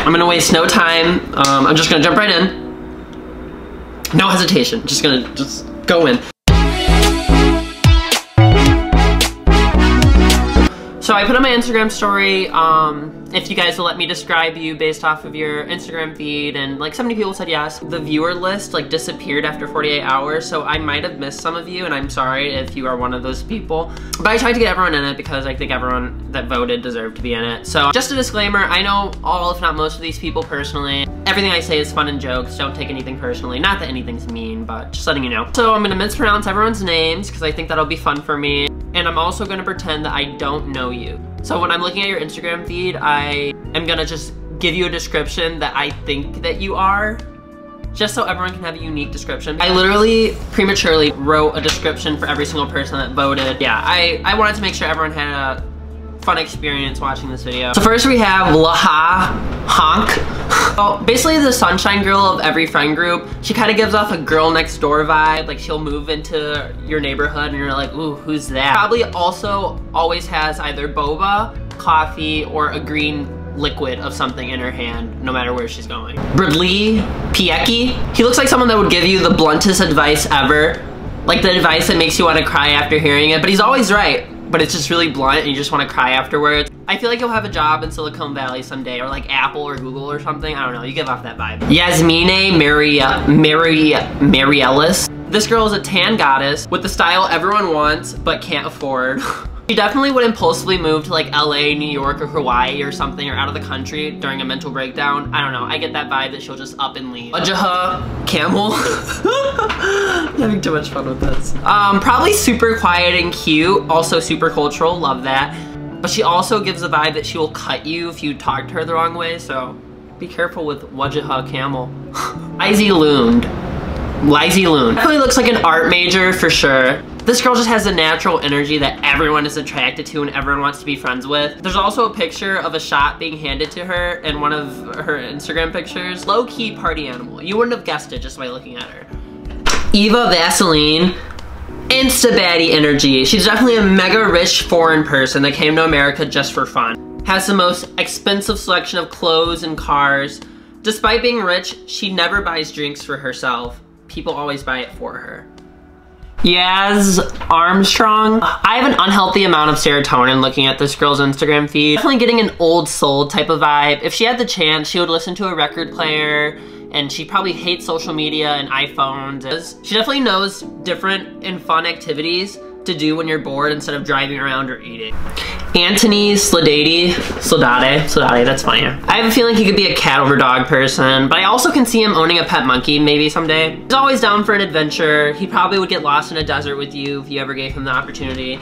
I'm gonna waste no time. I'm just gonna jump right in. No hesitation, just go in. So I put on my Instagram story, if you guys will let me describe you based off of your Instagram feed, and like so many people said yes. The viewer list like disappeared after 48 hours, so I might have missed some of you, and I'm sorry if you are one of those people. But I tried to get everyone in it because I think everyone that voted deserved to be in it. So just a disclaimer, I know all, if not most of these people personally. Everything I say is fun and jokes, don't take anything personally. Not that anything's mean, but just letting you know. So I'm gonna mispronounce everyone's names because I think that'll be fun for me. And I'm also gonna pretend that I don't know you. So when I'm looking at your Instagram feed, I am gonna just give you a description that I think that you are, just so everyone can have a unique description. I literally prematurely wrote a description for every single person that voted. Yeah, I wanted to make sure everyone had a fun experience watching this video. So first we have Laha Honk. Well, basically the sunshine girl of every friend group. She kind of gives off a girl next door vibe. Like she'll move into your neighborhood and you're like, ooh, who's that? Probably also always has either boba, coffee, or a green liquid of something in her hand, no matter where she's going. Bradley Piecki. He looks like someone that would give you the bluntest advice ever. Like the advice that makes you want to cry after hearing it, but he's always right. But it's just really blunt and you just want to cry afterwards. I feel like you'll have a job in Silicon Valley someday, or like Apple or Google or something. I don't know, you give off that vibe. Yasmine Mariellis. This girl is a tan goddess with the style everyone wants but can't afford. She definitely would impulsively move to like LA, New York, or Hawaii or something, or out of the country during a mental breakdown. I don't know, I get that vibe that she'll just up and leave. Wajaha Camel. I'm having too much fun with this. Probably super quiet and cute, also super cultural, love that. But she also gives the vibe that she will cut you if you talk to her the wrong way, so be careful with Wajaha Camel. Lizzie Loon. Definitely looks like an art major for sure. This girl just has a natural energy that everyone is attracted to and everyone wants to be friends with. There's also a picture of a shot being handed to her in one of her Instagram pictures. Low-key party animal. You wouldn't have guessed it just by looking at her. Eva Vaseline. Insta baddie energy. She's definitely a mega rich foreign person that came to America just for fun. Has the most expensive selection of clothes and cars. Despite being rich, she never buys drinks for herself. People always buy it for her. Yaz Armstrong. I have an unhealthy amount of serotonin looking at this girl's Instagram feed. Definitely getting an old soul type of vibe. If she had the chance, she would listen to a record player, and she probably hates social media and iPhones. She definitely knows different and fun activities to do when you're bored instead of driving around or eating. Anthony Sladate, that's funny. I have a feeling he could be a cat over dog person, but I also can see him owning a pet monkey maybe someday. He's always down for an adventure. He probably would get lost in a desert with you if you ever gave him the opportunity.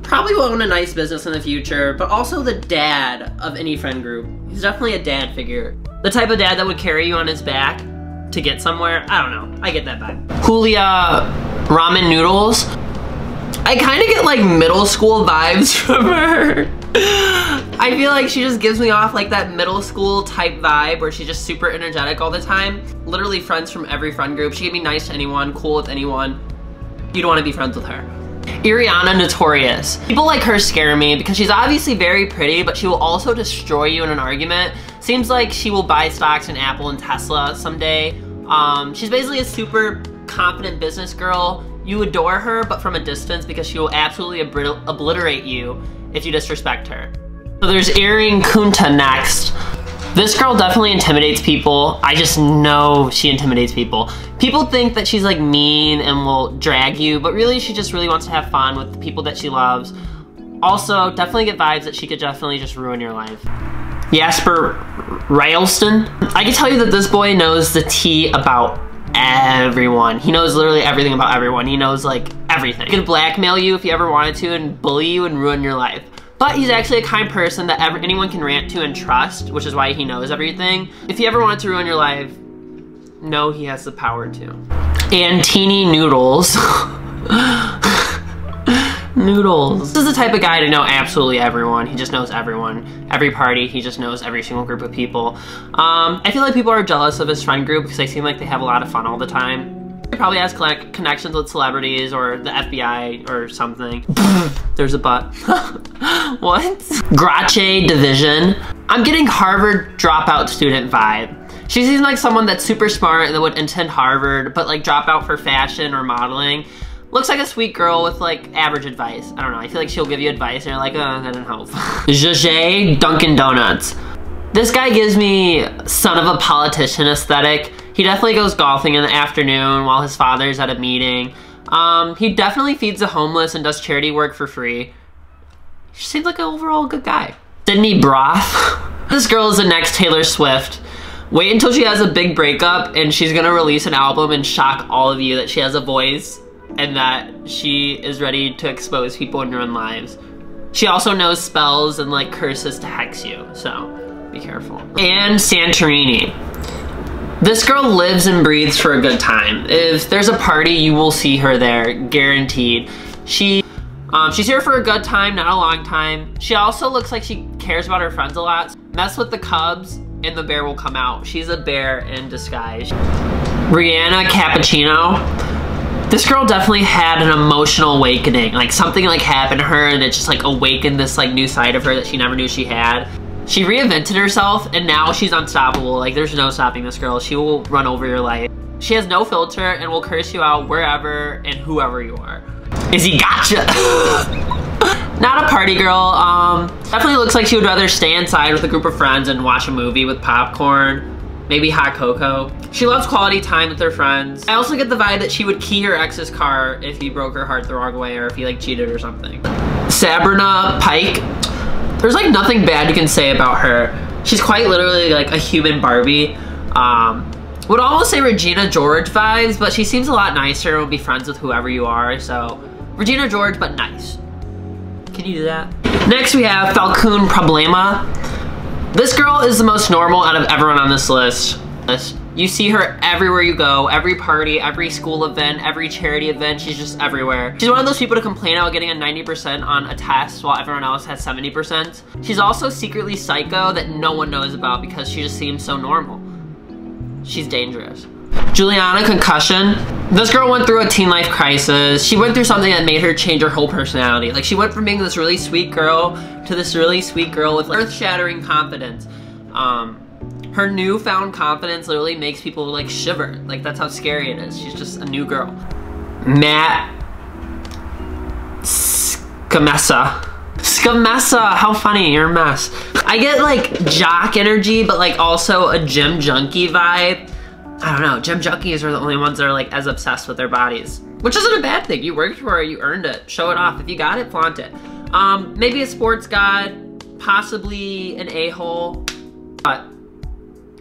Probably will own a nice business in the future, but also the dad of any friend group. He's definitely a dad figure. The type of dad that would carry you on his back to get somewhere. I don't know, I get that vibe. Julia Ramen Noodles. I kind of get like middle school vibes from her. I feel like she just gives me off like that middle school type vibe where she's just super energetic all the time. Literally friends from every friend group. She can be nice to anyone, cool with anyone. You'd want to be friends with her. Iriana Notorious. People like her scare me because she's obviously very pretty, but she will also destroy you in an argument. Seems like she will buy stocks in Apple and Tesla someday. She's basically a super confident business girl. You adore her, but from a distance because she will absolutely obliterate you if you disrespect her. So there's Earring Kunta next. This girl definitely intimidates people. I just know she intimidates people. People think that she's like mean and will drag you, but really she just really wants to have fun with the people that she loves. Also, definitely get vibes that she could definitely just ruin your life. Jasper Rylston. I can tell you that this boy knows the tea about everyone. He knows literally everything about everyone. He knows like everything. He could blackmail you if he ever wanted to and bully you and ruin your life. But he's actually a kind person that anyone can rant to and trust, which is why he knows everything. If he ever wanted to ruin your life, know he has the power to. Antini Noodles. Noodles. This is the type of guy to know absolutely everyone. He just knows everyone. Every party, he just knows every single group of people. I feel like people are jealous of his friend group because they seem like they have a lot of fun all the time. He probably has connections with celebrities or the FBI or something. There's a butt. What? Grache Division. I'm getting Harvard dropout student vibe. She seems like someone that's super smart and that would attend Harvard, but like drop out for fashion or modeling. Looks like a sweet girl with like average advice. I don't know, I feel like she'll give you advice and you're like, oh, that didn't help. Zhuzhe Dunkin' Donuts. This guy gives me son of a politician aesthetic. He definitely goes golfing in the afternoon while his father's at a meeting. He definitely feeds the homeless and does charity work for free. He seems like an overall good guy. Sydney Broth. This girl is the next Taylor Swift. Wait until she has a big breakup and she's gonna release an album and shock all of you that she has a voice and that she is ready to expose people in your own lives. She also knows spells and like curses to hex you, so be careful. And Santorini. This girl lives and breathes for a good time. If there's a party, you will see her there, guaranteed. She's here for a good time, not a long time. She also looks like she cares about her friends a lot. Mess with the cubs and the bear will come out. She's a bear in disguise. Rihanna Cappuccino. This girl definitely had an emotional awakening. Like something like happened to her and it just like awakened this like new side of her that she never knew she had. She reinvented herself and now she's unstoppable. Like there's no stopping this girl. She will run over your life. She has no filter and will curse you out wherever and whoever you are. Izzy Gotcha. Not a party girl. Definitely looks like she would rather stay inside with a group of friends and watch a movie with popcorn, maybe hot cocoa. She loves quality time with her friends. I also get the vibe that she would key her ex's car if he broke her heart the wrong way or if he like cheated or something. Sabrina Pike. There's like nothing bad you can say about her. She's quite literally like a human Barbie. Would almost say Regina George vibes, but she seems a lot nicer and will be friends with whoever you are. So Regina George, but nice. Can you do that? Next we have Falcone Problema. This girl is the most normal out of everyone on this list. You see her everywhere you go, every party, every school event, every charity event, she's just everywhere. She's one of those people to complain about getting a 90% on a test while everyone else has 70%. She's also secretly psycho that no one knows about because she just seems so normal. She's dangerous. Juliana Concussion. This girl went through a teen life crisis. She went through something that made her change her whole personality. Like she went from being this really sweet girl to this really sweet girl with earth-shattering confidence. Her newfound confidence literally makes people like shiver. Like that's how scary it is. She's just a new girl. Matt Scamessa. Scamessa, how funny, you're a mess. I get like jock energy, but like also a gym junkie vibe. I don't know, gym junkies are the only ones that are like as obsessed with their bodies. Which isn't a bad thing, you worked for it, you earned it. Show it off, if you got it, flaunt it. Maybe a sports god, possibly an a-hole, but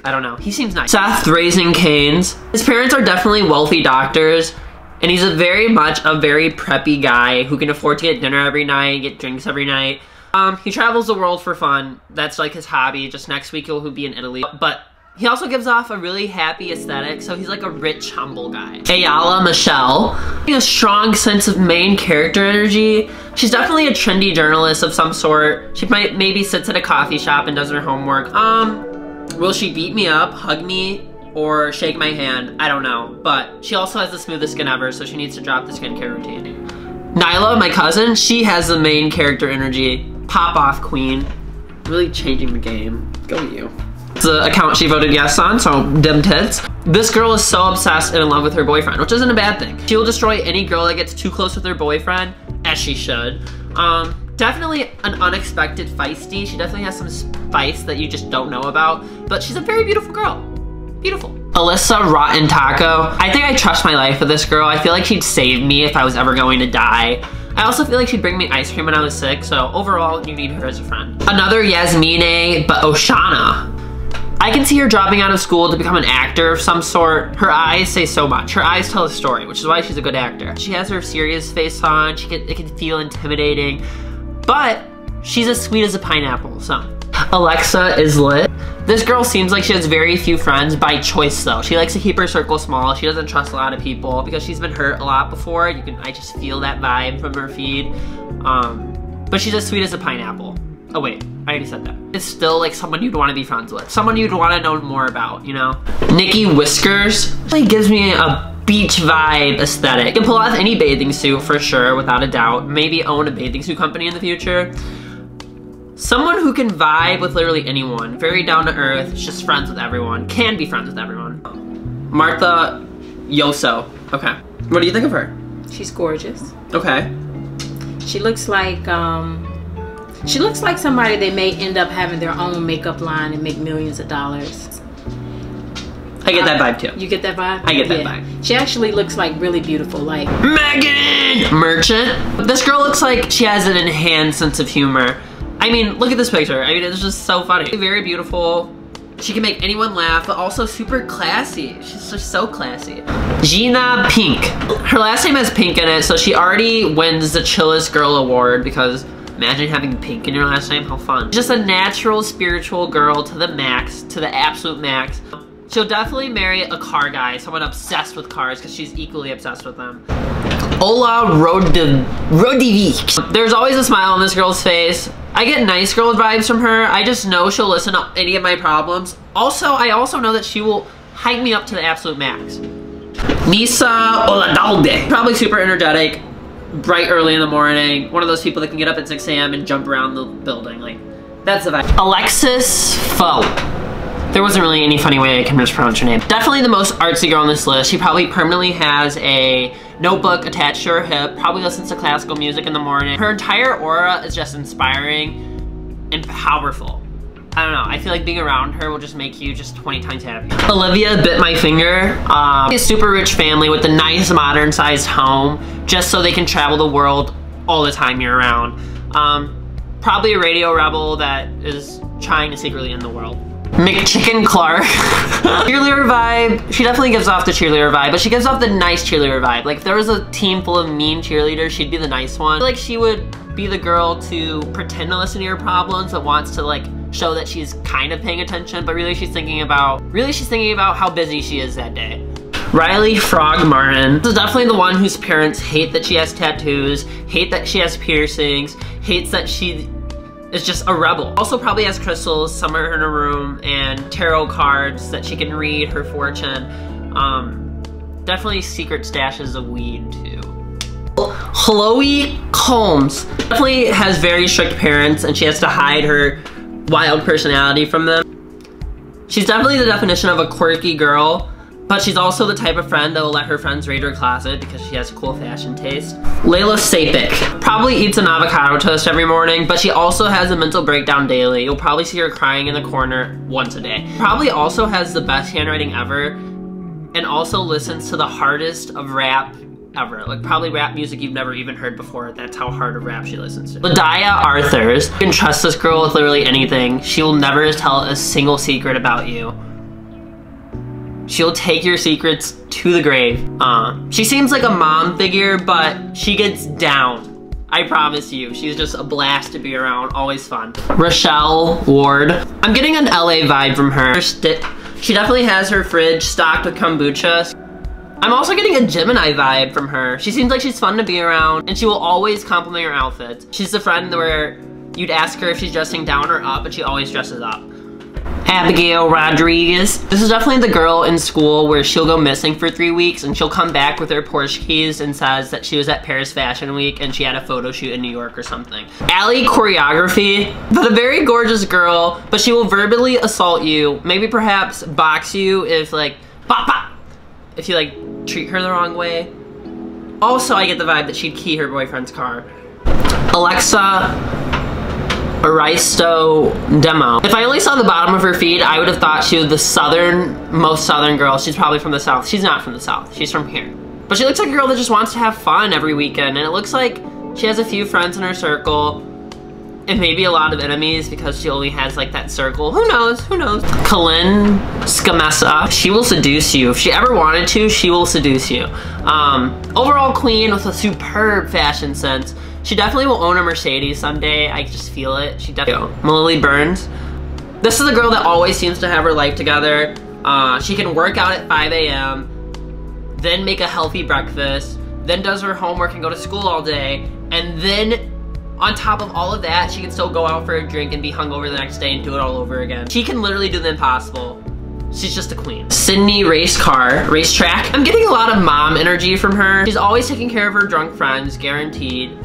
I don't know, he seems nice. Seth Raising Canes. His parents are definitely wealthy doctors, and he's very much a very preppy guy who can afford to get dinner every night, get drinks every night. He travels the world for fun. That's like his hobby. Just next week he'll be in Italy. But he also gives off a really happy aesthetic, so he's like a rich, humble guy. Ayala Michelle. A strong sense of main character energy. She's definitely a trendy journalist of some sort. She maybe sits at a coffee shop and does her homework. Will she beat me up, hug me, or shake my hand? I don't know. But she also has the smoothest skin ever, so she needs to drop the skincare routine. Nyla, my cousin, she has the main character energy. Pop-off queen. Really changing the game. Go you. It's the account she voted yes on, so dim tits. This girl is so obsessed and in love with her boyfriend, which isn't a bad thing. She will destroy any girl that gets too close with her boyfriend, as she should. Definitely an unexpected feisty. She definitely has some spice that you just don't know about, but she's a very beautiful girl. Beautiful. Alyssa Rotten Taco. I think I trust my life with this girl. I feel like she'd save me if I was ever going to die. I also feel like she'd bring me ice cream when I was sick, so overall, you need her as a friend. Another Yasmine, but Oshana. I can see her dropping out of school to become an actor of some sort. Her eyes say so much. Her eyes tell a story, which is why she's a good actor. She has her serious face on. It can feel intimidating, but she's as sweet as a pineapple, so. Alexa is lit. This girl seems like she has very few friends by choice though. She likes to keep her circle small. She doesn't trust a lot of people because she's been hurt a lot before. I just feel that vibe from her feed. But she's as sweet as a pineapple. Oh wait, I already said that. It's still like someone you'd want to be friends with. Someone you'd want to know more about, you know? Nikki Whiskers. She gives me a beach vibe aesthetic. You can pull off any bathing suit for sure, without a doubt. Maybe own a bathing suit company in the future. Someone who can vibe with literally anyone. Very down to earth, just friends with everyone. Can be friends with everyone. Martha Yoso. Okay. What do you think of her? She's gorgeous. Okay. She looks like somebody that may end up having their own makeup line and make millions of dollars. I get that vibe too. You get that vibe? I get that vibe. She actually looks like really beautiful, like Megan Merchant. This girl looks like she has an enhanced sense of humor. I mean, look at this picture. I mean, it's just so funny. Very beautiful. She can make anyone laugh, but also super classy. She's just so classy. Gina Pink. Her last name has Pink in it, so she already wins the Chillest Girl Award because imagine having Pink in your last name, how fun. Just a natural spiritual girl to the max, to the absolute max. She'll definitely marry a car guy, someone obsessed with cars because she's equally obsessed with them. Ola Rodivik. There's always a smile on this girl's face. I get nice girl vibes from her. I just know she'll listen to any of my problems. Also, I also know that she will hype me up to the absolute max. Nisa Oladalde. Probably super energetic, bright early in the morning. One of those people that can get up at 6 a.m. and jump around the building. Like, that's the vibe. Alexis Foe. There wasn't really any funny way I can mispronounce her name. Definitely the most artsy girl on this list. She probably permanently has a notebook attached to her hip, probably listens to classical music in the morning. Her entire aura is just inspiring and powerful. I don't know, I feel like being around her will just make you just 20 times happy. Olivia Bit My Finger. A super rich family with a nice modern sized home, just so they can travel the world all the time year round. Probably a radio rebel that is trying to secretly end the world. McChicken Clark. Cheerleader vibe. She definitely gives off the cheerleader vibe, but she gives off the nice cheerleader vibe. Like if there was a team full of mean cheerleaders, she'd be the nice one. I feel like she would be the girl to pretend to listen to your problems, but wants to like show that she's kind of paying attention, but really she's thinking about how busy she is that day. Riley Frog Martin. This is definitely the one whose parents hate that she has tattoos, hate that she has piercings, hates that she is just a rebel. Also probably has crystals somewhere in her room and tarot cards that she can read her fortune. Definitely secret stashes of weed too. Chloe Combs. Definitely has very strict parents and she has to hide her wild personality from them. She's definitely the definition of a quirky girl, but she's also the type of friend that will let her friends raid her closet because she has cool fashion taste. Layla Sapik. Probably eats an avocado toast every morning, but she also has a mental breakdown daily. You'll probably see her crying in the corner once a day. Probably also has the best handwriting ever, and also listens to the hardest of rap ever. Like probably rap music you've never even heard before. That's how hard of rap she listens to. Ladaya Arthurs. You can trust this girl with literally anything. She will never tell a single secret about you. She'll take your secrets to the grave. She seems like a mom figure, but she gets down. I promise you. She's just a blast to be around, always fun. Rochelle Ward. I'm getting an LA vibe from her. She definitely has her fridge stocked with kombucha. I'm also getting a Gemini vibe from her. She seems like she's fun to be around, and she will always compliment your outfits. She's the friend where you'd ask her if she's dressing down or up, but she always dresses up. Abigail Rodriguez. This is definitely the girl in school where she'll go missing for 3 weeks and she'll come back with her Porsche keys and says that she was at Paris Fashion Week and she had a photo shoot in New York or something. Allie Choreography. But a very gorgeous girl, but she will verbally assault you, maybe perhaps box you if like, bop bop, if you like treat her the wrong way. Also, I get the vibe that she'd key her boyfriend's car. Alexa Aristo Demo. If I only saw the bottom of her feed, I would have thought she was the most southern girl. She's probably from the South. She's not from the South. She's from here. But she looks like a girl that just wants to have fun every weekend, and it looks like she has a few friends in her circle and maybe a lot of enemies because she only has like that circle. Who knows? Who knows? Colin Scamessa. She will seduce you. If she ever wanted to, she will seduce you. Overall queen with a superb fashion sense. She definitely will own a Mercedes someday. I just feel it. She definitely. Lily Burns. This is a girl that always seems to have her life together. She can work out at 5 a.m., then make a healthy breakfast, then does her homework and go to school all day, and then on top of all of that, she can still go out for a drink and be hungover the next day and do it all over again. She can literally do the impossible. She's just a queen. Sydney Racetrack. I'm getting a lot of mom energy from her. She's always taking care of her drunk friends, guaranteed.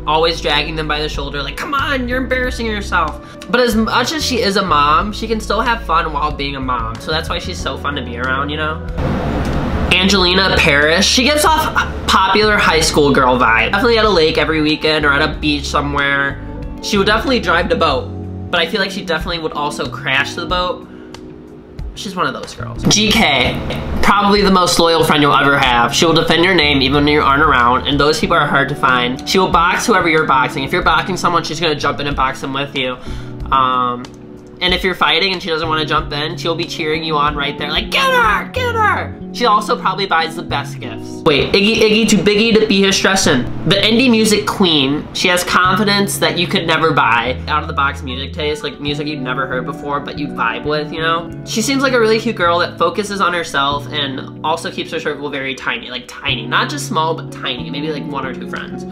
always dragging them by the shoulder, like, come on, you're embarrassing yourself. But as much as she is a mom, she can still have fun while being a mom. So that's why she's so fun to be around, you know? Angelina Parrish, she gives off popular high school girl vibe. Definitely at a lake every weekend or at a beach somewhere. She would definitely drive the boat, but I feel like she definitely would also crash the boat. She's one of those girls. GK, probably the most loyal friend you'll ever have. She will defend your name even when you aren't around, and those people are hard to find. She will box whoever you're boxing. If you're boxing someone, she's gonna jump in and box them with you. And if you're fighting and she doesn't want to jump in, she'll be cheering you on right there, like, get her, get her. She also probably buys the best gifts. Wait, Iggy too biggy to be here stressing. The indie music queen, she has confidence that you could never buy. Out of the box music taste, like music you've never heard before, but you vibe with, you know? She seems like a really cute girl that focuses on herself and also keeps her circle very tiny, like tiny. Not just small, but tiny, maybe like 1 or 2 friends.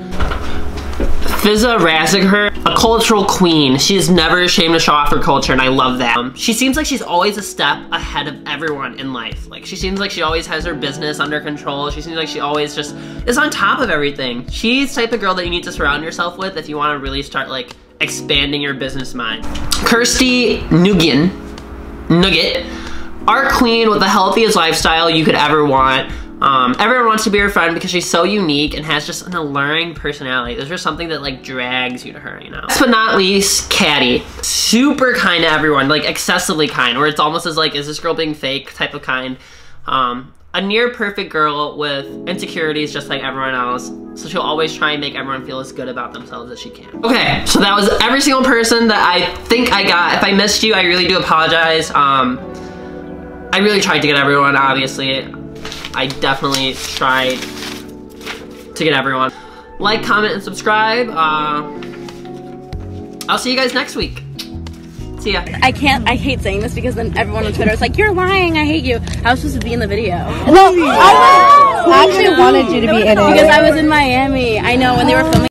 Fizza Razagher, a cultural queen. She is never ashamed to show off her culture, and I love that. She seems like she's always a step ahead of everyone in life. Like, she seems like she always has her business under control. She seems like she always just is on top of everything. She's the type of girl that you need to surround yourself with if you want to really start, like, expanding your business mind. Kirsty Nugent, art queen with the healthiest lifestyle you could ever want. Everyone wants to be her friend because she's so unique and has just an alluring personality. There's just something that like drags you to her, you know? Last but not least, Caddy. Super kind to everyone, like excessively kind, where it's almost as like, is this girl being fake type of kind. A near perfect girl with insecurities just like everyone else. So she'll always try and make everyone feel as good about themselves as she can. Okay, so that was every single person that I think I got. If I missed you, I really do apologize. I really tried to get everyone, obviously. I definitely tried to get everyone. Like, comment, and subscribe. I'll see you guys next week. See ya. I hate saying this because then everyone on Twitter is like, you're lying, I hate you. I was supposed to be in the video. No, I actually wanted you to be in it. Because I was in Miami. I know, when they were filming.